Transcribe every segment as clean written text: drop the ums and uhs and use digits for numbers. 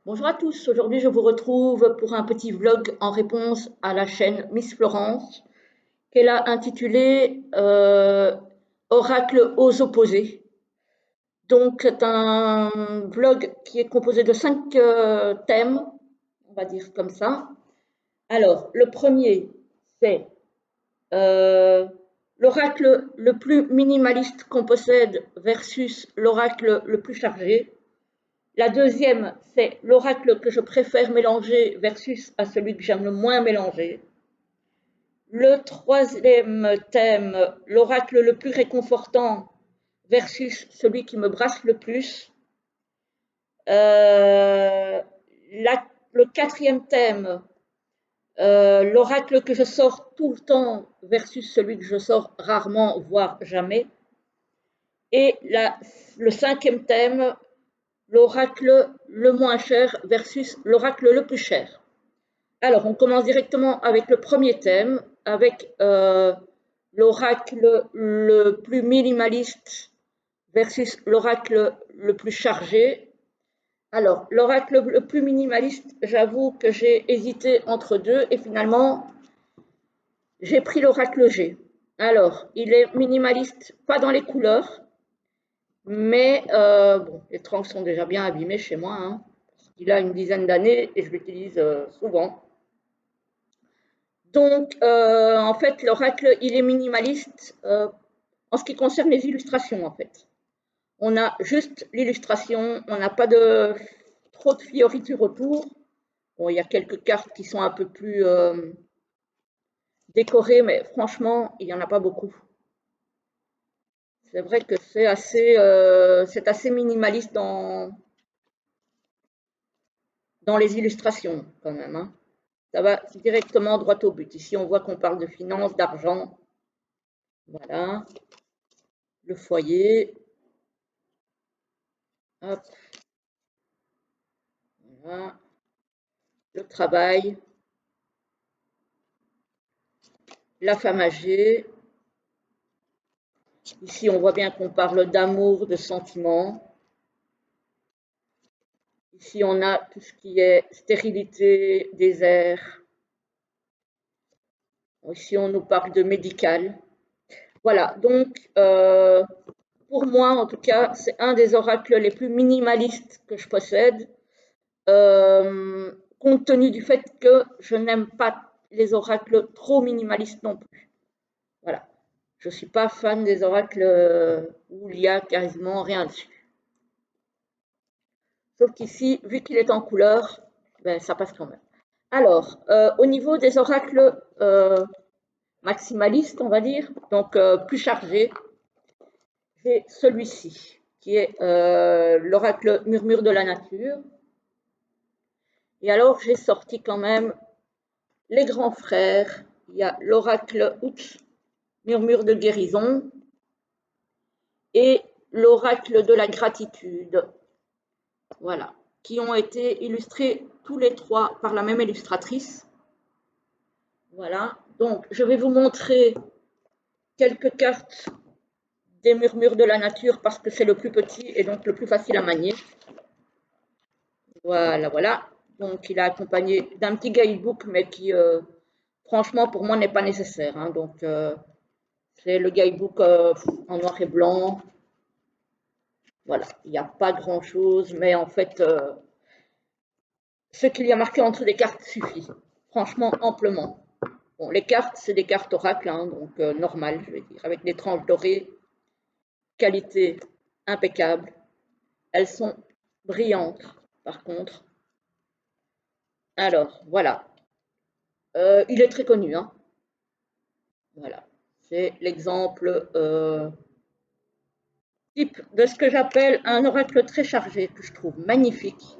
Bonjour à tous, aujourd'hui je vous retrouve pour un petit vlog en réponse à la chaîne Miss Florence qu'elle a intitulé Oracle aux opposés. Donc c'est un vlog qui est composé de 5 thèmes, on va dire comme ça. Alors le premier c'est euh, l'oracle le plus minimaliste qu'on possède versus l'oracle le plus chargé. La deuxième, c'est l'oracle que je préfère mélanger versus à celui que j'aime le moins mélanger. Le troisième thème, l'oracle le plus réconfortant versus celui qui me brasse le plus. Le quatrième thème, l'oracle que je sors tout le temps versus celui que je sors rarement, voire jamais. Et le cinquième thème, l'oracle le moins cher versus l'oracle le plus cher. Alors, on commence directement avec le premier thème, avec l'oracle le plus minimaliste versus l'oracle le plus chargé. Alors, l'oracle le plus minimaliste, j'avoue que j'ai hésité entre deux et finalement, j'ai pris l'oracle G. Alors, il est minimaliste, pas dans les couleurs, mais bon, les tranques sont déjà bien abîmés chez moi. Hein. Il a une dizaine d'années et je l'utilise souvent. Donc, en fait, l'oracle, il est minimaliste en ce qui concerne les illustrations, en fait. On a juste l'illustration, on n'a pas trop de fioritures autour. Bon, il y a quelques cartes qui sont un peu plus décorées, mais franchement, il n'y en a pas beaucoup. C'est vrai que c'est assez minimaliste dans les illustrations, quand même. Hein. Ça va directement droit au but. Ici, on voit qu'on parle de finances, d'argent. Voilà. Le foyer. Hop, voilà. Le travail. La femme âgée. Ici, on voit bien qu'on parle d'amour, de sentiments. Ici, on a tout ce qui est stérilité, désert. Ici, on nous parle de médical. Voilà, donc pour moi, en tout cas, c'est un des oracles les plus minimalistes que je possède, compte tenu du fait que je n'aime pas les oracles trop minimalistes non plus. Voilà, je ne suis pas fan des oracles où il y a quasiment rien dessus. Sauf qu'ici, vu qu'il est en couleur, ben, ça passe quand même. Alors, au niveau des oracles maximalistes, on va dire, donc plus chargés, j'ai celui-ci, qui est l'oracle murmure de la nature. Et alors, j'ai sorti quand même les grands frères. Il y a l'oracle murmure de guérison, et l'oracle de la gratitude. Voilà, qui ont été illustrés tous les trois par la même illustratrice. Voilà, donc je vais vous montrer quelques cartes des murmures de la nature parce que c'est le plus petit et donc le plus facile à manier. Voilà, voilà. Donc il est accompagné d'un petit guidebook, mais qui, franchement, pour moi, n'est pas nécessaire. Hein. Donc c'est le guidebook en noir et blanc. Voilà, il n'y a pas grand-chose, mais en fait, ce qu'il y a marqué en dessous des cartes suffit. Franchement, amplement. Bon, les cartes, c'est des cartes oracles, hein, donc normales, je vais dire, avec des tranches dorées, qualité impeccable. Elles sont brillantes, par contre. Alors, voilà. Il est très connu, hein. Voilà. C'est l'exemple type de ce que j'appelle un oracle très chargé, que je trouve magnifique.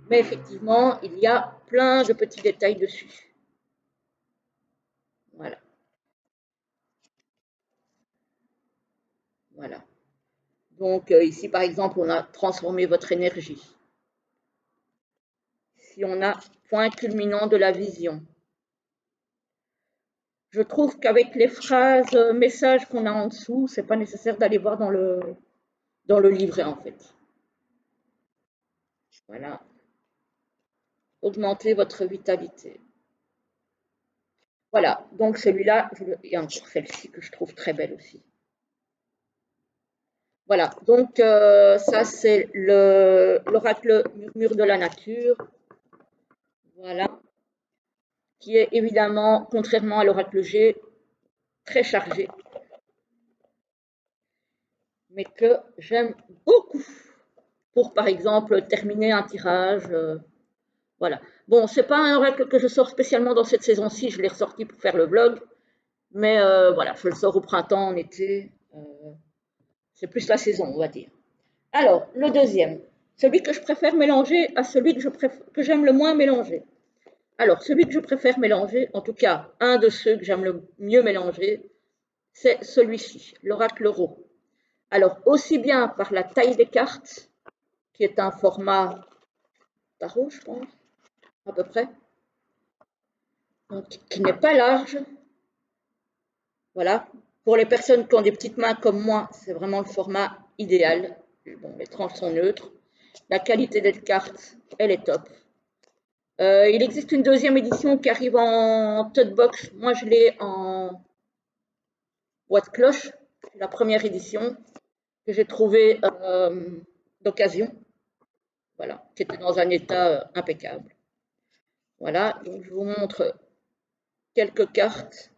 Mais effectivement, il y a plein de petits détails dessus. Voilà. Voilà. Donc ici, par exemple, on a transformé votre énergie. Ici, on a point culminant de la vision. Je trouve qu'avec les phrases, messages qu'on a en dessous, c'est pas nécessaire d'aller voir dans le livret, en fait. Voilà. Augmenter votre vitalité. Voilà. Donc celui-là, il y a encore celle-ci que je trouve très belle aussi. Voilà. Donc ça, c'est l'oracle murmure de la nature. Voilà. Qui est évidemment, contrairement à l'oracle G, très chargé, mais que j'aime beaucoup pour, par exemple, terminer un tirage. Voilà. Bon, c'est pas un oracle que je sors spécialement dans cette saison-ci, je l'ai ressorti pour faire le vlog, mais voilà, je le sors au printemps, en été. C'est plus la saison, on va dire. Alors, le deuxième, celui que je préfère mélanger à celui que j'aime le moins mélanger. Alors, celui que je préfère mélanger, en tout cas, un de ceux que j'aime le mieux mélanger, c'est celui-ci, l'oracle Ro. Alors, aussi bien par la taille des cartes, qui est un format tarot, je pense, à peu près, donc, qui n'est pas large. Voilà. Pour les personnes qui ont des petites mains comme moi, c'est vraiment le format idéal. Bon, les tranches sont neutres. La qualité des cartes, elle est top. Il existe une deuxième édition qui arrive en tote box. Moi, je l'ai en boîte cloche. C'est la première édition que j'ai trouvée d'occasion. Voilà, qui était dans un état impeccable. Voilà, donc je vous montre quelques cartes.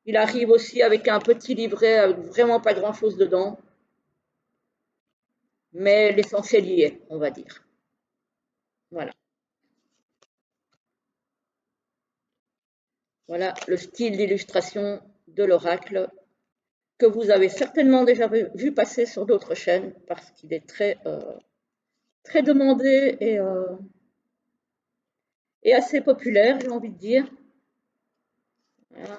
Il arrive aussi avec un petit livret avec vraiment pas grand-chose dedans. Mais l'essentiel y est, on va dire. Voilà. Voilà le style d'illustration de l'oracle que vous avez certainement déjà vu passer sur d'autres chaînes parce qu'il est très demandé et assez populaire, j'ai envie de dire. Voilà.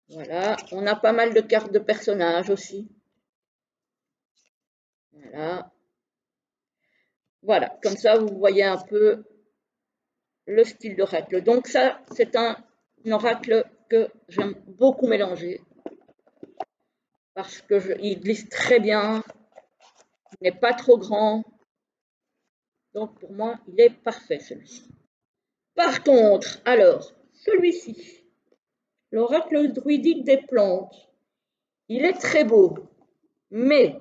Voilà. On a pas mal de cartes de personnages aussi. Voilà. Voilà, comme ça vous voyez un peu le style d'oracle. Donc ça, c'est un oracle que j'aime beaucoup mélanger parce qu'il glisse très bien, il n'est pas trop grand. Donc pour moi, il est parfait celui-ci. Par contre, alors, celui-ci, l'oracle druidique des plantes, il est très beau, mais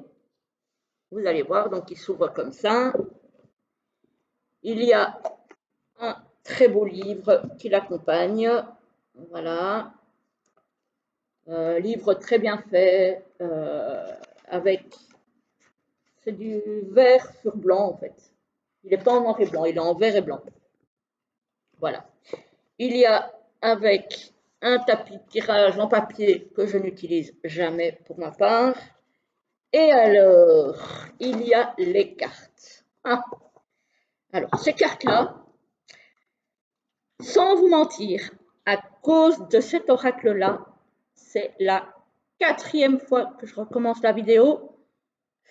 vous allez voir, donc il s'ouvre comme ça. Il y a un très beau livre qui l'accompagne. Voilà. Livre très bien fait, avec. C'est du vert sur blanc en fait. Il n'est pas en noir et blanc, il est en vert et blanc. Voilà. Il y a avec un tapis de tirage en papier que je n'utilise jamais pour ma part. Et alors, il y a les cartes. Ah. Alors, ces cartes-là, sans vous mentir, à cause de cet oracle-là, c'est la 4e fois que je recommence la vidéo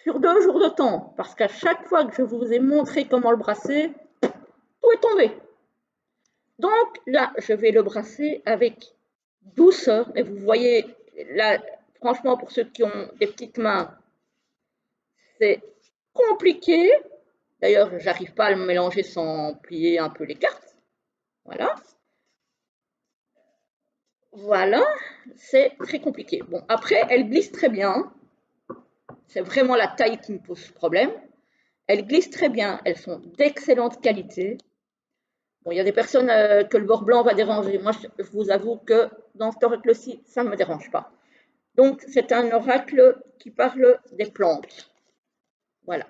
sur 2 jours de temps. Parce qu'à chaque fois que je vous ai montré comment le brasser, tout est tombé. Donc là, je vais le brasser avec douceur. Et vous voyez, là, franchement, pour ceux qui ont des petites mains, c'est compliqué. D'ailleurs, j'arrive pas à le mélanger sans plier un peu les cartes. Voilà. Voilà, c'est très compliqué. Bon, après, elle glisse très bien. C'est vraiment la taille qui me pose problème. Elles glissent très bien. Elles sont d'excellente qualité. Bon, il y a des personnes que le bord blanc va déranger. Moi, je vous avoue que dans cet oracle-ci, ça ne me dérange pas. Donc, c'est un oracle qui parle des plantes. Voilà.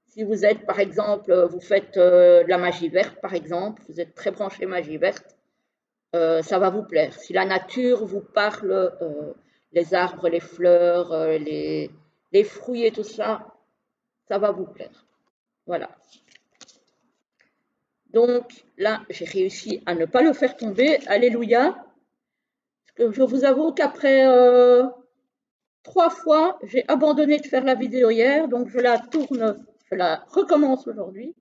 Si vous êtes, par exemple, vous faites de la magie verte, par exemple, vous êtes très branché magie verte, ça va vous plaire. Si la nature vous parle, les arbres, les fleurs, les fruits et tout ça, ça va vous plaire. Voilà. Donc là, j'ai réussi à ne pas le faire tomber. Alléluia. Parce que je vous avoue qu'après 3 fois, j'ai abandonné de faire la vidéo hier. Donc je la tourne, je la recommence aujourd'hui.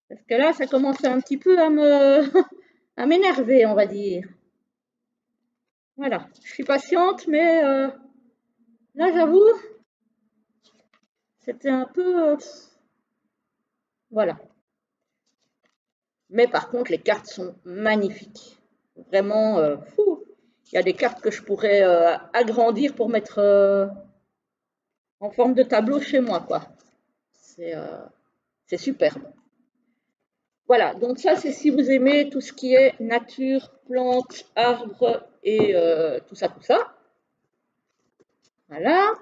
Parce que là, ça commence un petit peu à m'énerver, on va dire. Voilà, je suis patiente, mais là, j'avoue, c'était un peu... voilà. Mais par contre, les cartes sont magnifiques. Vraiment, fou. Il y a des cartes que je pourrais agrandir pour mettre en forme de tableau chez moi, quoi. C'est superbe. Voilà, donc ça, c'est si vous aimez tout ce qui est nature, plantes, arbres et tout ça, tout ça. Voilà.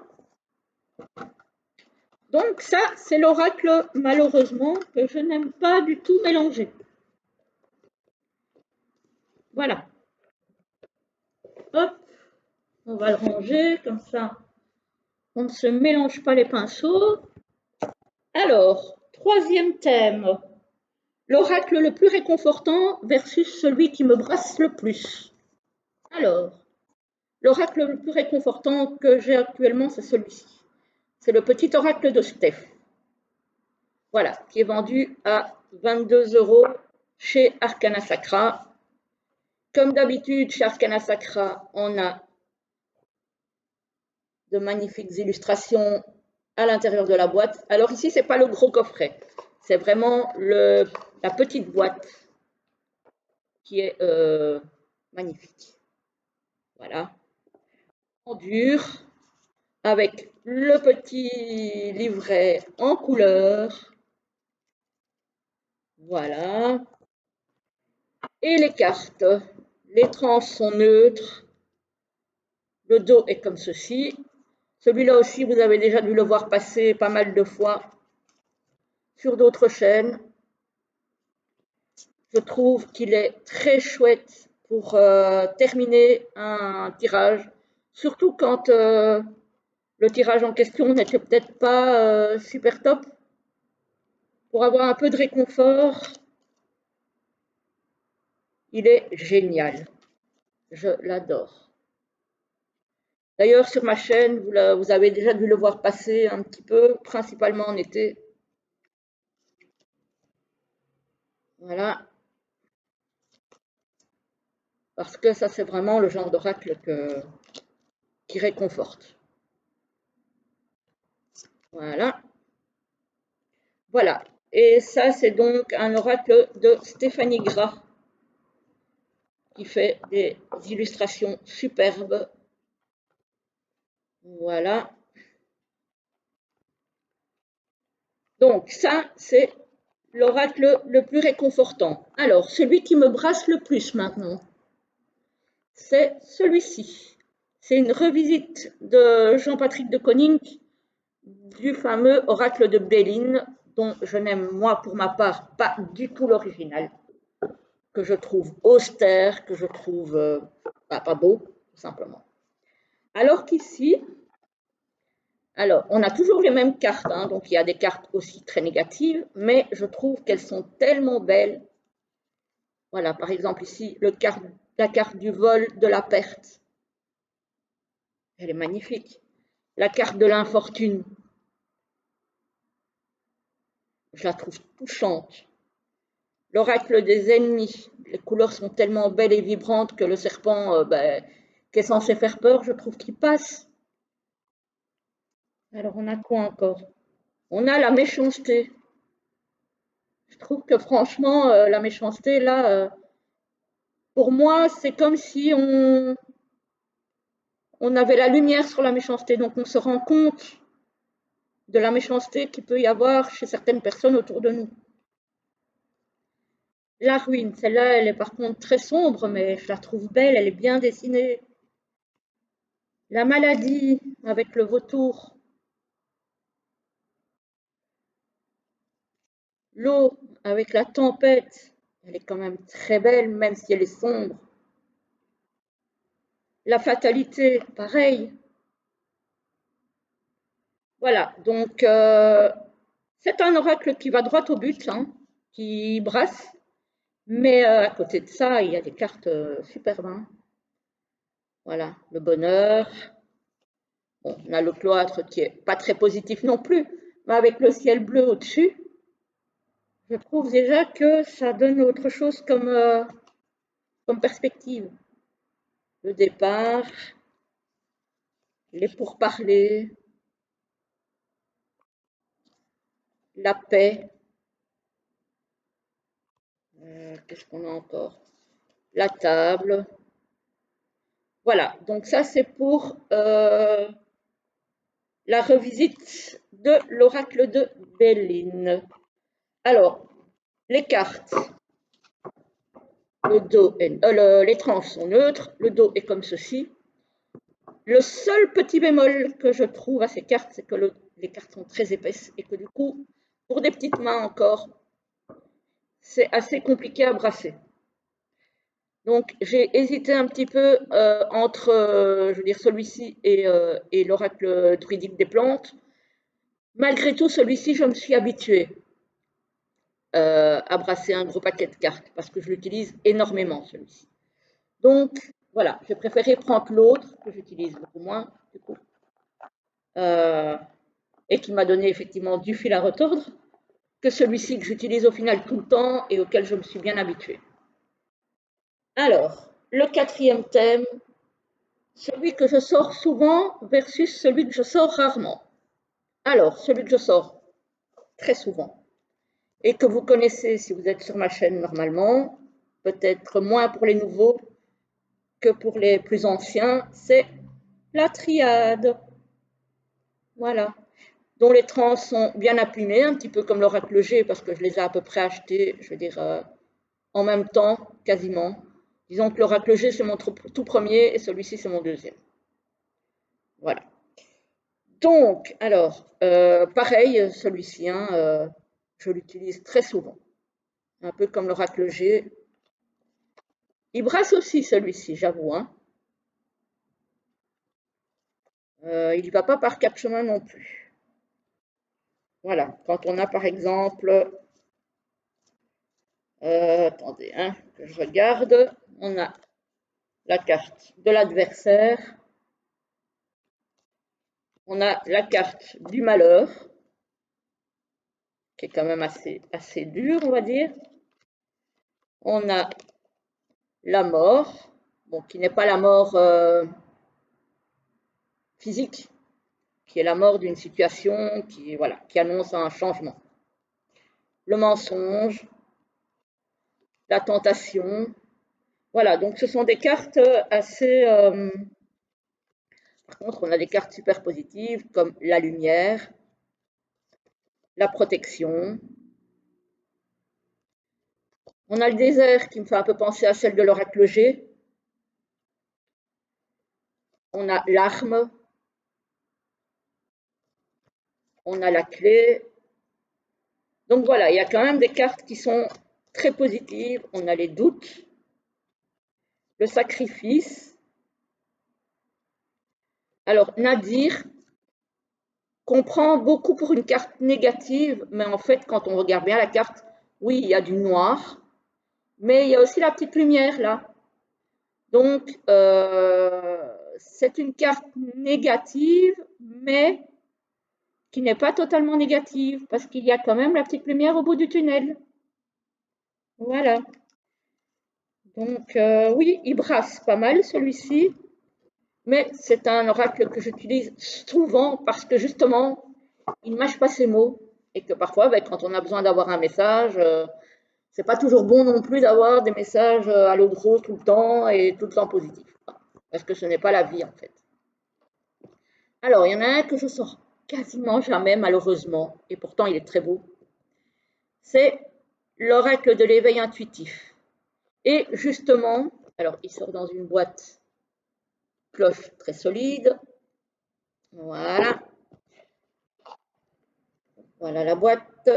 Donc ça, c'est l'oracle, malheureusement, que je n'aime pas du tout mélanger. Voilà. Hop, on va le ranger, comme ça, on ne se mélange pas les pinceaux. Alors, troisième thème, l'oracle le plus réconfortant versus celui qui me brasse le plus. Alors, l'oracle le plus réconfortant que j'ai actuellement, c'est celui-ci. C'est le petit oracle de Steph. Voilà, qui est vendu à 22 € chez Arcana Sacra. Comme d'habitude, chez Arcana Sacra, on a de magnifiques illustrations à l'intérieur de la boîte. Alors ici, ce n'est pas le gros coffret, c'est vraiment la petite boîte qui est magnifique. Voilà, en dur, avec le petit livret en couleur. Voilà. Et les cartes. Les tranches sont neutres. Le dos est comme ceci. Celui-là aussi, vous avez déjà dû le voir passer pas mal de fois sur d'autres chaînes. Je trouve qu'il est très chouette pour terminer un tirage, surtout quand le tirage en question n'était peut-être pas super top. Pour avoir un peu de réconfort, il est génial. Je l'adore. D'ailleurs, sur ma chaîne, vous avez déjà dû le voir passer un petit peu, principalement en été. Voilà. Parce que ça, c'est vraiment le genre d'oracle qui réconforte. Voilà. Voilà. Et ça, c'est donc un oracle de Stéphanie Gras qui fait des illustrations superbes. Voilà. Donc ça, c'est l'oracle le plus réconfortant. Alors, celui qui me brasse le plus maintenant, c'est celui-ci. C'est une revisite de Jean-Patrick de Koning du fameux oracle de Béline, dont je n'aime, moi, pour ma part, pas du tout l'original, que je trouve austère, que je trouve pas beau, tout simplement. Alors qu'ici, alors, on a toujours les mêmes cartes, hein, donc il y a des cartes aussi très négatives, mais je trouve qu'elles sont tellement belles. Voilà, par exemple ici, la carte du vol, de la perte. Elle est magnifique. La carte de l'infortune, je la trouve touchante. L'oracle des ennemis, les couleurs sont tellement belles et vibrantes que le serpent, qui est censé faire peur, je trouve qu'il passe. Alors on a quoi encore? On a la méchanceté. Je trouve que franchement, la méchanceté, là, pour moi, c'est comme si on avait la lumière sur la méchanceté. Donc on se rend compte de la méchanceté qu'il peut y avoir chez certaines personnes autour de nous. La ruine, celle-là, elle est par contre très sombre, mais je la trouve belle, elle est bien dessinée. La maladie avec le vautour. L'eau avec la tempête, elle est quand même très belle, même si elle est sombre. La fatalité, pareil. Voilà, donc c'est un oracle qui va droit au but, hein, qui brasse, mais à côté de ça, il y a des cartes superbes. Hein. Voilà, le bonheur. Bon, on a le cloître qui est pas très positif non plus, mais avec le ciel bleu au-dessus, je trouve déjà que ça donne autre chose comme perspective. le départ, les pourparlers, la paix, qu'est-ce qu'on a encore? La table. Voilà, donc ça c'est pour la revisite de l'oracle de Béline. Alors, les cartes, le dos les tranches sont neutres, le dos est comme ceci. Le seul petit bémol que je trouve à ces cartes, c'est que les cartes sont très épaisses et que du coup, pour des petites mains encore, c'est assez compliqué à brasser. Donc j'ai hésité un petit peu entre, je veux dire, celui-ci et l'oracle druidique des plantes. Malgré tout, celui-ci, je me suis habituée à brasser un gros paquet de cartes parce que je l'utilise énormément, celui-ci. Donc voilà, j'ai préféré prendre l'autre que j'utilise beaucoup moins, du coup, et qui m'a donné effectivement du fil à retordre, que celui-ci que j'utilise au final tout le temps et auquel je me suis bien habituée. Alors, le quatrième thème, celui que je sors souvent versus celui que je sors rarement. Alors, celui que je sors très souvent et que vous connaissez si vous êtes sur ma chaîne normalement, peut-être moins pour les nouveaux que pour les plus anciens, c'est la triade. Voilà. Dont les trans sont bien imprimés, un petit peu comme l'oracle G, parce que je les ai à peu près achetés, je veux dire, en même temps, quasiment. Disons que l'oracle G, c'est mon tout premier et celui-ci, c'est mon deuxième. Voilà. Donc, alors, pareil, celui-ci, hein, je l'utilise très souvent. Un peu comme l'oracle G. Il brasse aussi celui-ci, j'avoue. Hein. Il n'y va pas par quatre chemins non plus. Voilà, quand on a par exemple, attendez, hein, que je regarde, on a la carte de l'adversaire, on a la carte du malheur, qui est quand même assez dur, on va dire. On a la mort, bon, qui n'est pas la mort physique, qui est la mort d'une situation qui, voilà, qui annonce un changement. Le mensonge, la tentation. Voilà, donc ce sont des cartes assez... par contre, on a des cartes super positives comme la lumière, la protection. On a le désert qui me fait un peu penser à celle de l'oracle G. On a l'arme. On a la clé. Donc voilà, il y a quand même des cartes qui sont très positives. On a les doutes, le sacrifice. Alors, Nadir comprend beaucoup pour une carte négative, mais en fait, quand on regarde bien la carte, oui, il y a du noir, mais il y a aussi la petite lumière là. Donc, c'est une carte négative, mais qui n'est pas totalement négative, parce qu'il y a quand même la petite lumière au bout du tunnel. Voilà. Donc, oui, il brasse pas mal celui-ci, mais c'est un oracle que j'utilise souvent parce que justement, il ne mâche pas ses mots et que parfois, ben, quand on a besoin d'avoir un message, c'est pas toujours bon non plus d'avoir des messages à l'eau de rose tout le temps et tout le temps positifs, parce que ce n'est pas la vie en fait. Alors, il y en a un que je sors quasiment jamais malheureusement, et pourtant il est très beau. C'est l'oracle de l'éveil intuitif. Et justement, alors il sort dans une boîte cloche très solide. Voilà. Voilà la boîte.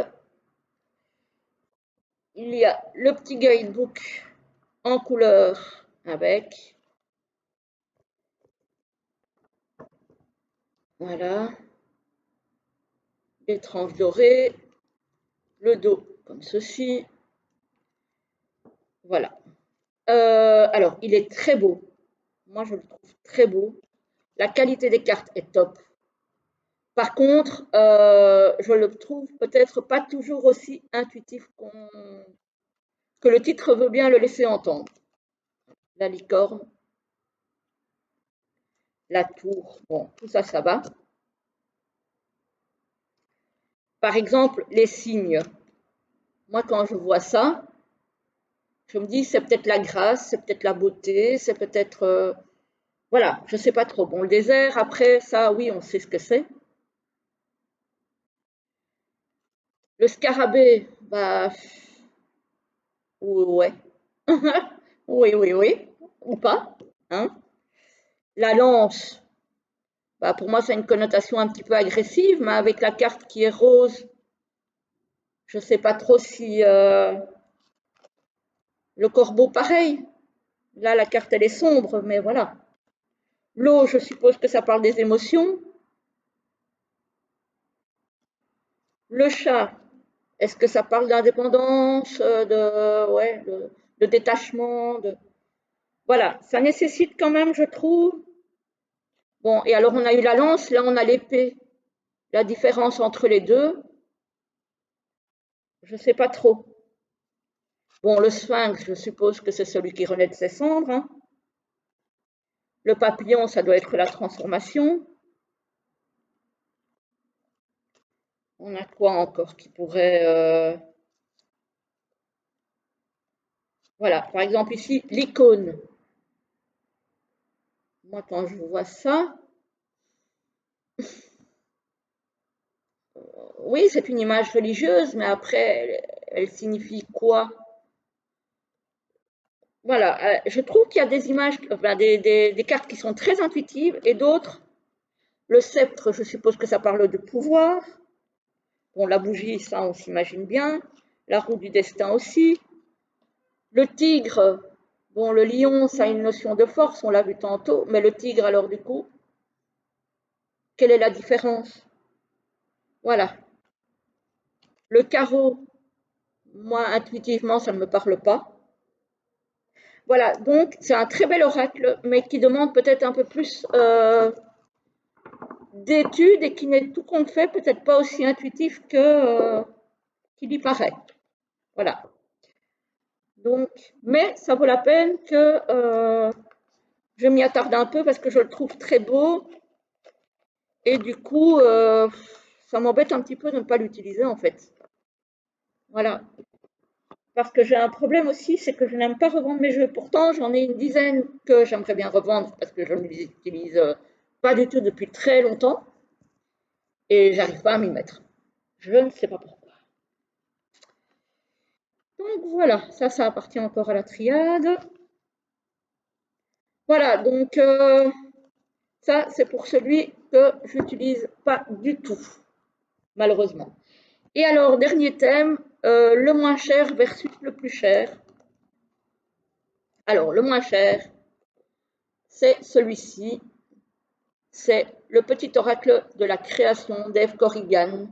Il y a le petit guidebook en couleur avec. Voilà. Les tranches dorées. Le dos comme ceci. Voilà. Alors, il est très beau. Moi, je le trouve très beau. La qualité des cartes est top. Par contre, je le trouve peut-être pas toujours aussi intuitif que le titre veut bien le laisser entendre. La licorne. la tour, bon, tout ça, ça va. Par exemple, les signes. Moi, quand je vois ça, je me dis, c'est peut-être la grâce, c'est peut-être la beauté, c'est peut-être... voilà, je ne sais pas trop. Bon, le désert, après, ça, oui, on sait ce que c'est. Le scarabée, bah, ouais. Oui, oui, oui, ou pas. Hein. La lance, bah, pour moi, ça a une connotation un petit peu agressive, mais avec la carte qui est rose, je ne sais pas trop si le corbeau, pareil. Là, la carte, elle est sombre, mais voilà. L'eau, je suppose que ça parle des émotions. Le chat, est-ce que ça parle d'indépendance, ouais, de détachement Voilà, ça nécessite quand même, je trouve. Bon, et alors on a eu la lance, là on a l'épée. La différence entre les deux, je ne sais pas trop. Bon, le sphinx, je suppose que c'est celui qui renaît de ses cendres. Hein. Le papillon, ça doit être la transformation. On a quoi encore qui pourrait... Voilà, par exemple ici, l'icône. Moi, quand je vois ça, oui, c'est une image religieuse, mais après, elle signifie quoi? Voilà, je trouve qu'il y a des images, enfin, des cartes qui sont très intuitives et d'autres. Le sceptre, je suppose que ça parle de pouvoir. Bon, la bougie, ça, on s'imagine bien. La roue du destin aussi. Le tigre, bon, le lion, ça a une notion de force, on l'a vu tantôt, mais le tigre, alors du coup, quelle est la différence? Voilà. Le carreau, moi, intuitivement, ça ne me parle pas. Voilà, donc c'est un très bel oracle, mais qui demande peut-être un peu plus d'études et qui n'est tout compte fait peut-être pas aussi intuitif qu'il y paraît. Voilà. Donc, mais ça vaut la peine que je m'y attarde un peu parce que je le trouve très beau et du coup, ça m'embête un petit peu de ne pas l'utiliser en fait. Voilà. Parce que j'ai un problème aussi, c'est que je n'aime pas revendre mes jeux. Pourtant, j'en ai une dizaine que j'aimerais bien revendre parce que je ne les utilise pas du tout depuis très longtemps et j'arrive pas à m'y mettre. Je ne sais pas pourquoi. Donc voilà, ça appartient encore à la triade. Voilà, donc ça c'est pour celui que j'utilise pas du tout, malheureusement. Et alors, dernier thème, le moins cher versus le plus cher. Alors, le moins cher, c'est celui-ci. C'est le petit oracle de la création d'Eve Corrigan.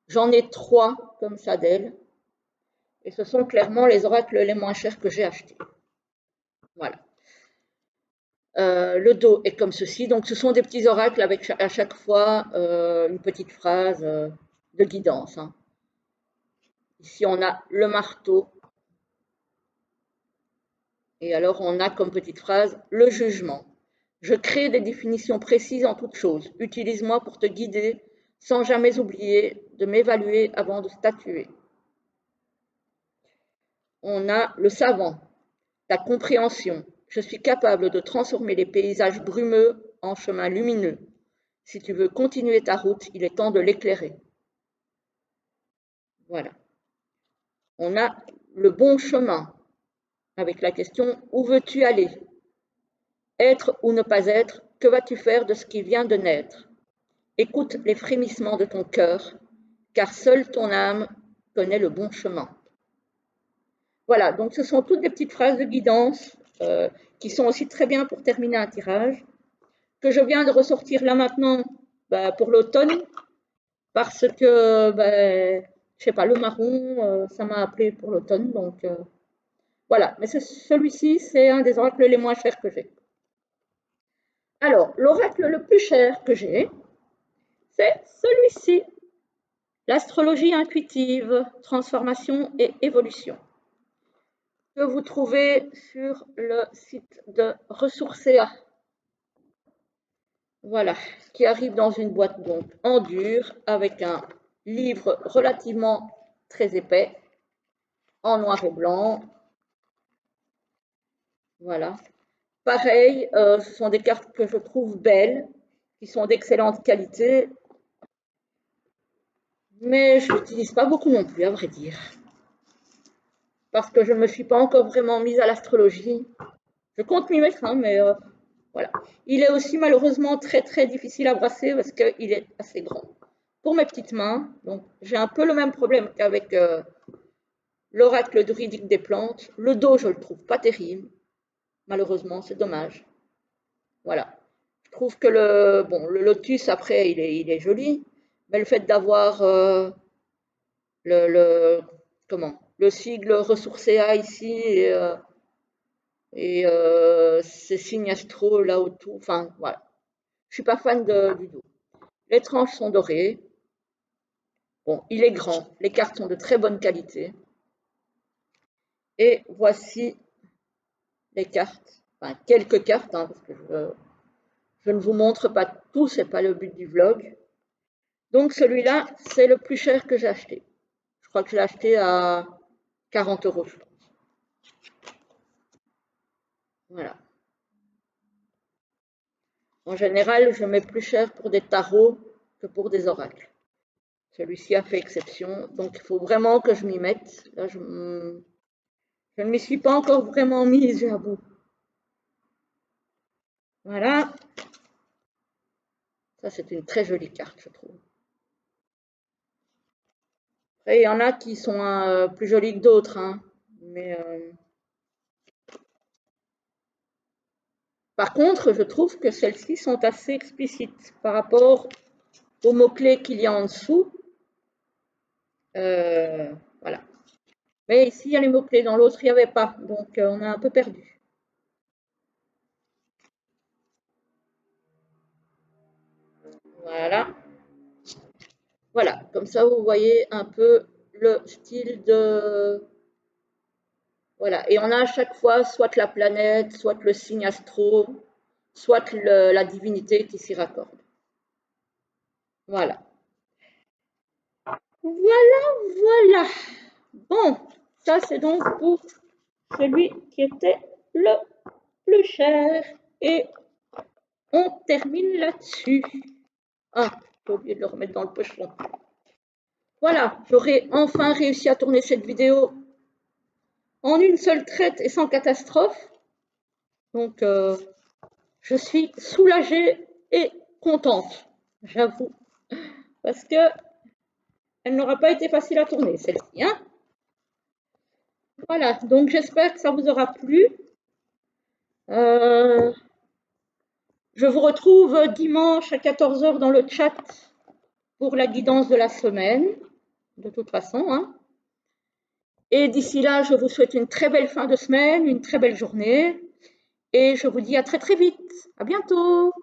J'en ai 3 comme ça d'elle. Et ce sont clairement les oracles les moins chers que j'ai achetés. Voilà. Le dos est comme ceci. Donc, ce sont des petits oracles avec à chaque fois une petite phrase de guidance. Hein. Ici, on a le marteau. Et alors, on a comme petite phrase le jugement. Je crée des définitions précises en toutes choses. Utilise-moi pour te guider sans jamais oublier de m'évaluer avant de statuer. On a le savant, ta compréhension. Je suis capable de transformer les paysages brumeux en chemins lumineux. Si tu veux continuer ta route, il est temps de l'éclairer. Voilà. On a le bon chemin avec la question où veux-tu aller? Être ou ne pas être, que vas-tu faire de ce qui vient de naître? Écoute les frémissements de ton cœur, car seule ton âme connaît le bon chemin. Voilà, donc ce sont toutes des petites phrases de guidance qui sont aussi très bien pour terminer un tirage, que je viens de ressortir là maintenant pour l'automne, parce que, je sais pas, le marron, ça m'a appelé pour l'automne, donc voilà. Mais celui-ci, c'est un des oracles les moins chers que j'ai. Alors, l'oracle le plus cher que j'ai, c'est celui-ci. L'astrologie intuitive, transformation et évolution. Que vous trouvez sur le site de Ressourcea. Voilà, qui arrive dans une boîte donc en dur avec un livre relativement très épais en noir et blanc. Voilà. Pareil, ce sont des cartes que je trouve belles, qui sont d'excellente qualité, mais je n'utilise pas beaucoup non plus, à vrai dire, parce que je ne me suis pas encore vraiment mise à l'astrologie. Je compte m'y mettre, hein, mais voilà. Il est aussi malheureusement très très difficile à brasser parce qu'il est assez grand pour mes petites mains. Donc j'ai un peu le même problème qu'avec l'oracle druidique des plantes. Le dos, je le trouve pas terrible. Malheureusement, c'est dommage. Voilà. Je trouve que le lotus, après, il est joli, mais le fait d'avoir le, le sigle ressourcéa ici et ces signes astro là autour, enfin, voilà. Je suis pas fan du dos. Les tranches sont dorées. Bon, il est grand. Les cartes sont de très bonne qualité. Et voici les cartes. Enfin, quelques cartes, hein, parce que je ne vous montre pas tout, c'est pas le but du vlog. Donc celui-là, c'est le plus cher que j'ai acheté. Je crois que je l'ai acheté à 40 euros. Voilà. En général, je mets plus cher pour des tarots que pour des oracles. Celui-ci a fait exception, donc il faut vraiment que je m'y mette. Là, je ne m'y suis pas encore vraiment mise, j'avoue. Voilà. Ça, c'est une très jolie carte, je trouve. Après, il y en a qui sont plus jolies que d'autres, hein. Mais par contre, je trouve que celles-ci sont assez explicites par rapport aux mots-clés qu'il y a en dessous. Voilà. Mais ici, il y a les mots-clés, dans l'autre, il n'y avait pas. Donc, on a un peu perdu. Voilà. Voilà. Comme ça, vous voyez un peu le style de... Voilà. Et on a à chaque fois soit la planète, soit le signe astro, soit la divinité qui s'y raccorde. Voilà. Voilà, voilà. Bon, ça c'est donc pour celui qui était le plus cher. Et on termine là-dessus. Ah, j'ai oublié de le remettre dans le pochon. Voilà, j'aurai enfin réussi à tourner cette vidéo en une seule traite et sans catastrophe. Donc, je suis soulagée et contente, j'avoue. Parce que elle n'aura pas été facile à tourner, celle-ci. Hein. Voilà, donc j'espère que ça vous aura plu. Je vous retrouve dimanche à 14 h dans le chat pour la guidance de la semaine, de toute façon. Hein. Et d'ici là, je vous souhaite une très belle fin de semaine, une très belle journée. Et je vous dis à très très vite. À bientôt.